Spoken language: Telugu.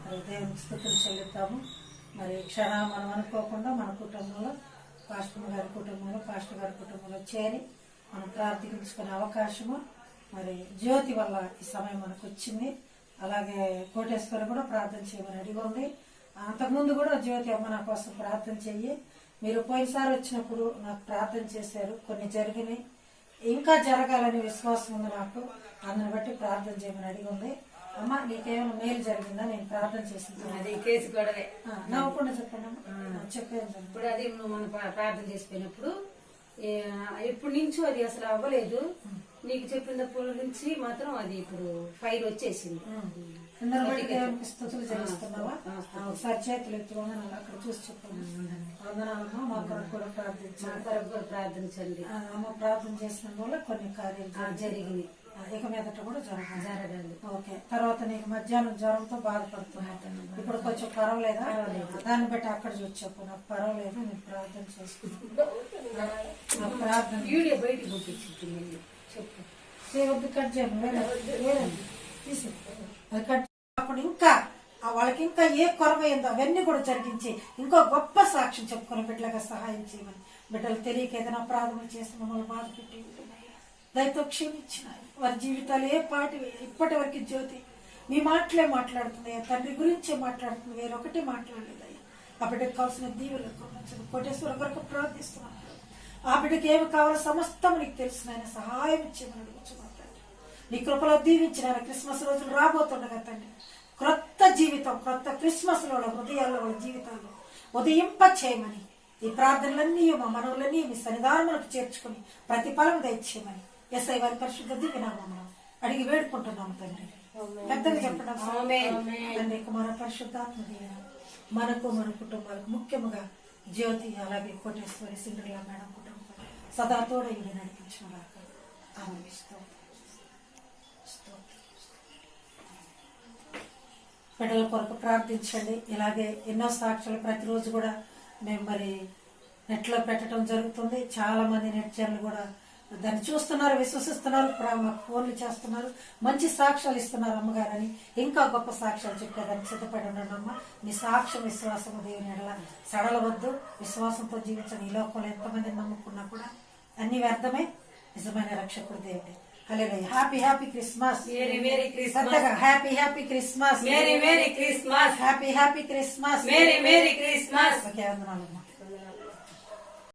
మరి దేవునికి స్తుతులు చెల్లిద్దాము. మరి క్షణం మనం అనుకోకుండా మన కుటుంబంలో పాస్టర్ గారి కుటుంబంలో చేరి మనం ప్రార్థించుకునే అవకాశము మరి జ్యోతి వల్ల ఈ సమయం మనకు వచ్చింది. అలాగే కోటేశ్వరి కూడా ప్రార్థన చేయమని అడిగి ఉంది. అంతకుముందు కూడా జ్యోతి అమ్మ నా కోసం ప్రార్థన చెయ్యి, మీరు పోయినసారి వచ్చినప్పుడు నాకు ప్రార్థన చేశారు, కొన్ని జరిగినాయి, ఇంకా జరగాలని విశ్వాసం ఉంది నాకు, అందుని బట్టి ప్రార్థన చేయమని అడిగి ఉంది. అమ్మ నీకేమైనా మేలు జరిగిందా? నేను ప్రార్థన చేసింది అది కేసు గొడవే. నవ్వకుండా చెప్పండి అమ్మ, చెప్పేది. ఇప్పుడు అది నువ్వు మనం ప్రార్థన చేసిపోయినప్పుడు ఎప్పటి నుంచో అది అసలు అవ్వలేదు. నీకు చెప్పినప్పటి నుంచి మాత్రం అది ఇప్పుడు ఫైర్ వచ్చేసింది. స్తుతులు చెల్లిస్తున్నావా? ఒకసారి చేతులు ఎత్తుకోమని అక్కడ చూసి చెప్పండి. వందనాలమ్మా, మా కొరకు కూడా ప్రార్థించండి. అమ్మ ప్రార్థన చేసిన వల్ల కొన్ని కార్యాలు జరిగినాయి, ఇక మీదట కూడా జరగాలి. ఓకే. తర్వాత నీకు మధ్యాహ్నం జ్వరంతో బాధపడుతున్నాను, ఇప్పుడు కొంచెం పర్వాలేదా? దాన్ని బట్టి అక్కడ చూసి చెప్పు, నాకు పర్వాలేదు, నేను ప్రార్థన చేసుకున్నాను. ప్రార్థన వీడియో బయటికి పంపించింది చెప్పు. కట్ చేయను, వేరే తీసి కట్. అప్పుడు ఇంకా వాళ్ళకి ఇంకా ఏ కొరవైందో అవన్నీ కూడా జరిగించి ఇంకో గొప్ప సాక్ష్యం చెప్పుకుని బిడ్డలుగా సహాయం చేయమని, బిడ్డలు తెలియక ఏదైనా ప్రార్థన చేసి మమ్మల్ని బాధ పెట్టి దయతో క్షమించిన వారి జీవితాలు ఏ పాటి ఇప్పటి వరకు జ్యోతి మీ మాటలే మాట్లాడుతుంది, తండ్రి గురించే మాట్లాడుతుంది, వేరొకటి మాట్లాడలేదయ్యా. ఆ బిడ్డకు కావాల్సిన దీవులు కోటేశ్వర వరకు ప్రార్థిస్తున్నాను. ఆ బిడ్డకి ఏమి కావాలో సమస్తం నీకు తెలిసిన ఆయన సహాయం ఇచ్చేమని అడుగుతున్నాను తండ్రి. నీ కృపలో దీవించిన క్రిస్మస్ రోజులు రాబోతుండగా తండ్రి, క్రొత్త జీవితం, క్రొత్త క్రిస్మస్ లో హృదయాల్లో వాళ్ళ జీవితాల్లో ఉదయింప చేయమని, ఈ ప్రార్థనలన్నీ మా మనవులన్నీ మీ సన్నిధానములకు చేర్చుకుని ప్రతిఫలం దయచేయమని ఎస్ఐ వారి పరిశుద్ధ దివ్యనామమున అడిగి వేడుకుంటున్నాము తండ్రి. పెద్దగా చెప్పడం తండ్రి, మన పరిశుద్ధాత్మ దీవెన మనకు మన కుటుంబాలకు, ముఖ్యముగా జ్యోతి అలాగే కోటేశ్వరి సిండ్రిలా మేడం కుటుంబం సదా తోడైంది నడిపించిన వారు ఆమె బిడ్డల కొరకు ప్రార్థించండి. ఇలాగే ఎన్నో సాక్ష్యాలు ప్రతిరోజు కూడా మేము మరి నెట్లో పెట్టడం జరుగుతుంది. చాలా మంది నెట్జన్లు కూడా దాన్ని చూస్తున్నారు, విశ్వసిస్తున్నారు, మాకు ఫోన్లు చేస్తున్నారు, మంచి సాక్ష్యాలు ఇస్తున్నారు అమ్మగారని. ఇంకా గొప్ప సాక్ష్యాలు చెప్పేదానికి సిద్ధపడి ఉండండి అమ్మ. మీ సాక్ష్యం విశ్వాసము దేవుని ఎడల సడలవద్దు, విశ్వాసంతో జీవించండి. ఈ లోకంలో ఎంతమంది నమ్ముకున్నా కూడా అన్ని వ్యర్థమే, నిజమైన రక్షకుడు దేవుడే. Hallelujah. Happy Christmas. Happy Christmas. Merry Christmas. Happy Christmas. Merry Christmas. Okay, వందనాలు.